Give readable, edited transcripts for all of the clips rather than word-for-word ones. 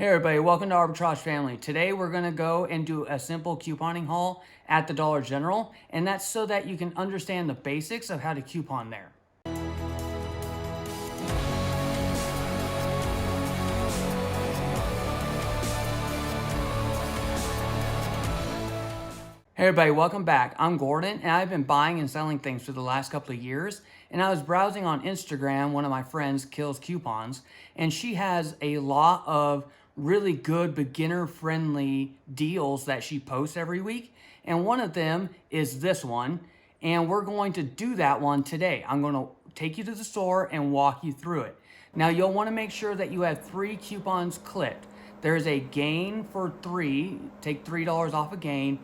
Hey everybody, welcome to Arbitrage Family. Today we're going to go and do a simple couponing haul at the Dollar General, and that's so that you can understand the basics of how to coupon there. Hey everybody, welcome back. I'm Gordon, and I've been buying and selling things for the last couple of years, and I was browsing on Instagram. One of my friends kills coupons, and she has a lot of really good beginner-friendly deals that she posts every week, and one of them is this one, and we're going to do that one today. I'm going to take you to the store and walk you through it. Now, you'll want to make sure that you have 3 coupons clipped. There's a gain for 3, take $3 off a gain,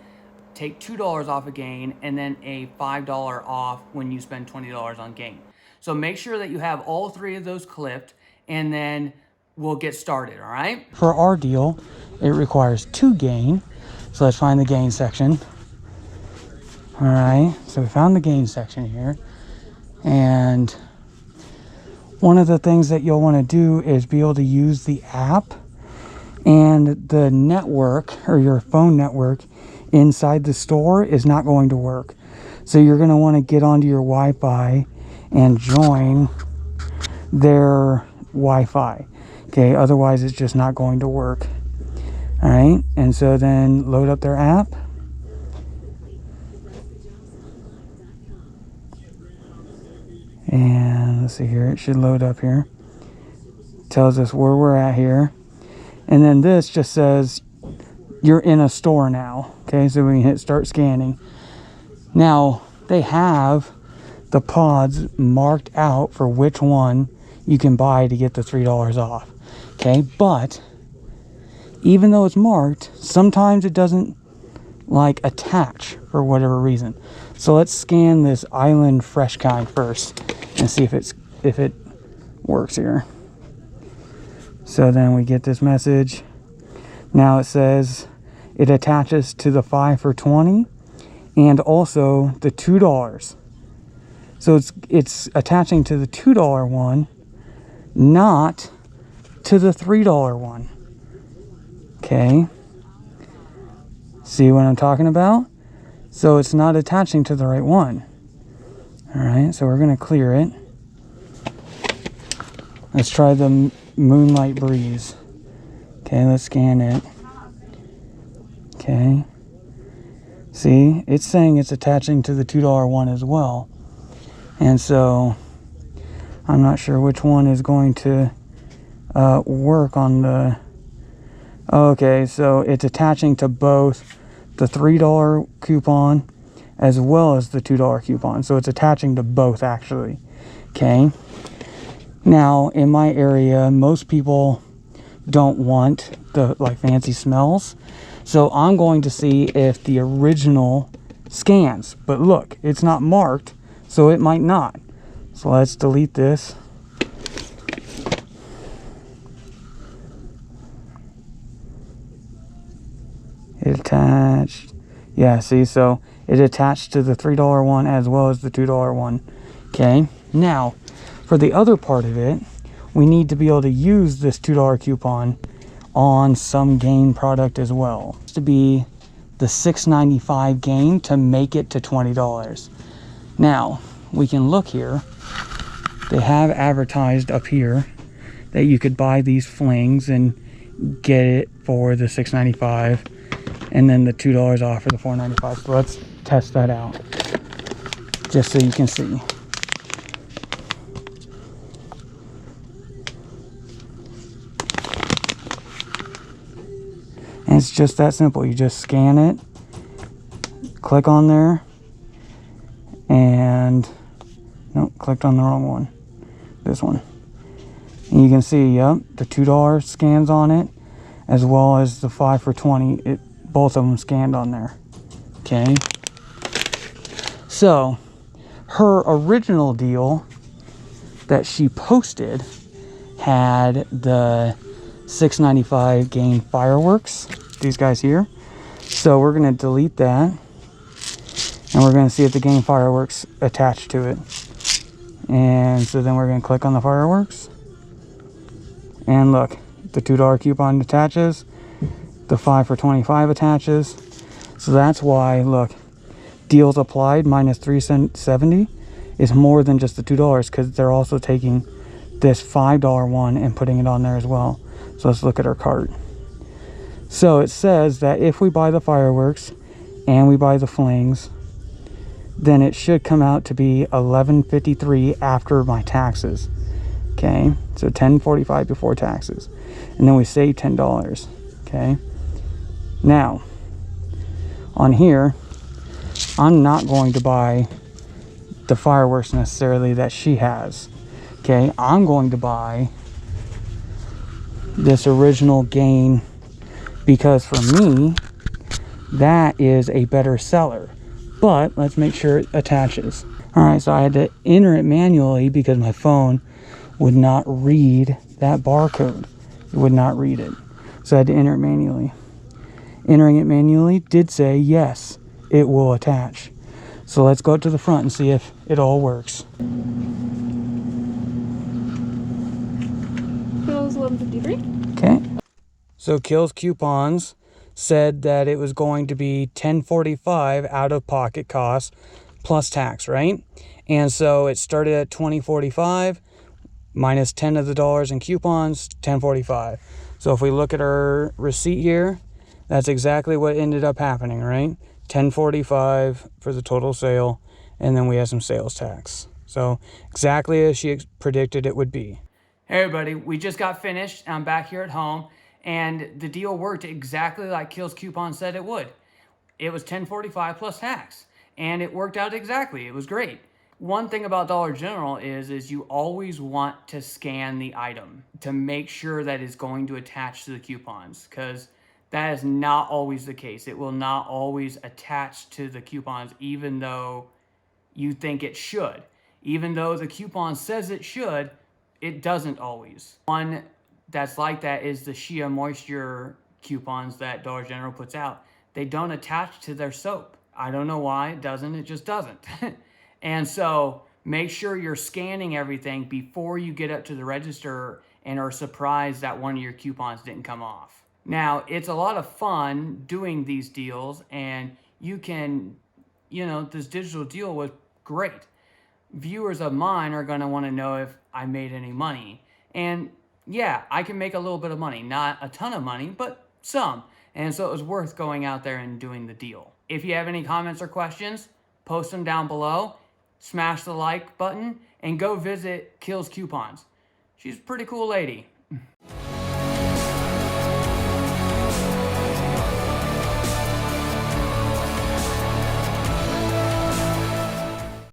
take $2 off a gain, and then a $5 off when you spend $20 on gain. So make sure that you have all 3 of those clipped, and then we'll get started, all right? For our deal, it requires 2 gain. So let's find the gain section. All right, so we found the gain section here. And one of the things that you'll want to do is be able to use the app and the network, or your phone network, inside the store is not going to work. So you're going to want to get onto your Wi-Fi and join their Wi-Fi. Okay, otherwise it's just not going to work. All right, and so then load up their app. And let's see here, it should load up here. Tells us where we're at here. And then this just says you're in a store now. Okay, so we can hit start scanning. Now, they have the pods marked out for which one you can buy to get the $3 off. Okay, but even though it's marked, sometimes it doesn't like attach for whatever reason. So let's scan this Island Fresh kind first and see if it works here. So then we get this message. Now it says it attaches to the 5 for $20 and also the $2. So it's attaching to the $2 one, not to the $3 one. Okay. See what I'm talking about? So it's not attaching to the right one. All right, so we're going to clear it. Let's try the Moonlight Breeze. Okay, let's scan it. Okay. See, it's saying it's attaching to the $2 one as well. And so I'm not sure which one is going to work on the... Okay, so it's attaching to both the $3 coupon as well as the $2 coupon. So it's attaching to both, actually. Okay. Now, in my area, most people don't want the fancy smells. So I'm going to see if the original scans. But look, it's not marked, so it might not. So let's delete this. It attached. Yeah, see, so it attached to the $3 one as well as the $2 one. Okay, now for the other part of it, we need to be able to use this $2 coupon on some gain product as well. It's to be the $6.95 gain to make it to $20. Now we can look here. They have advertised up here that you could buy these flings and get it for the $6.95 and then the $2 off for the $4.95. So let's test that out just so you can see. And it's just that simple. You just scan it, click on there, and nope, clicked on the wrong one. This one. And you can see, yep, the $2 scans on it, as well as the 5 for $20. Both of them scanned on there. Okay. So her original deal that she posted had the $6.95 gain fireworks, these guys here. So we're going to delete that, and we're going to see if the gain fireworks attached to it. And so then we're going to click on the fireworks, and look, The $2 coupon attaches. The 5 for 25 attaches. So that's why, look, deals applied minus $3.70 is more than just the $2 because they're also taking this $5 one and putting it on there as well. So let's look at our cart. So it says that if we buy the fireworks and we buy the flings, then it should come out to be $11.53 after my taxes. Okay, so $10.45 before taxes, and then we save $10. Okay, now on here, I'm not going to buy the fireworks necessarily that she has. Okay, I'm going to buy this original Gain because for me, that is a better seller. But let's make sure it attaches. All right, so I had to enter it manually because my phone would not read that barcode. It would not read it. So I had to enter it manually. Entering it manually did say yes, it will attach. So let's go to the front and see if it all works. Bills $11.53. Okay. So Kills Coupons said that it was going to be $10.45 out of pocket cost plus tax, right? And so it started at $20.45 minus 10 of the dollars in coupons, $10.45. So if we look at our receipt here, that's exactly what ended up happening, right? $10.45 for the total sale, and then we have some sales tax. So exactly as she predicted it would be. Hey everybody, we just got finished. I'm back here at home, and the deal worked exactly like Kills Coupon said it would. It was $10.45 plus tax, and it worked out exactly. It was great. One thing about Dollar General is you always want to scan the item to make sure that it's going to attach to the coupons, because that is not always the case. It will not always attach to the coupons, even though you think it should. Even though the coupon says it should, it doesn't always. One that's like that is the Shea Moisture coupons that Dollar General puts out. They don't attach to their soap. I don't know why it doesn't, it just doesn't. And so make sure you're scanning everything before you get up to the register and are surprised that one of your coupons didn't come off. Now, it's a lot of fun doing these deals, and you can, this digital deal was great. Viewers of mine are going to want to know if I made any money. And yeah, I can make a little bit of money, not a ton of money, but some. And so it was worth going out there and doing the deal. If you have any comments or questions, post them down below, smash the like button, and go visit Kills Coupons. She's a pretty cool lady.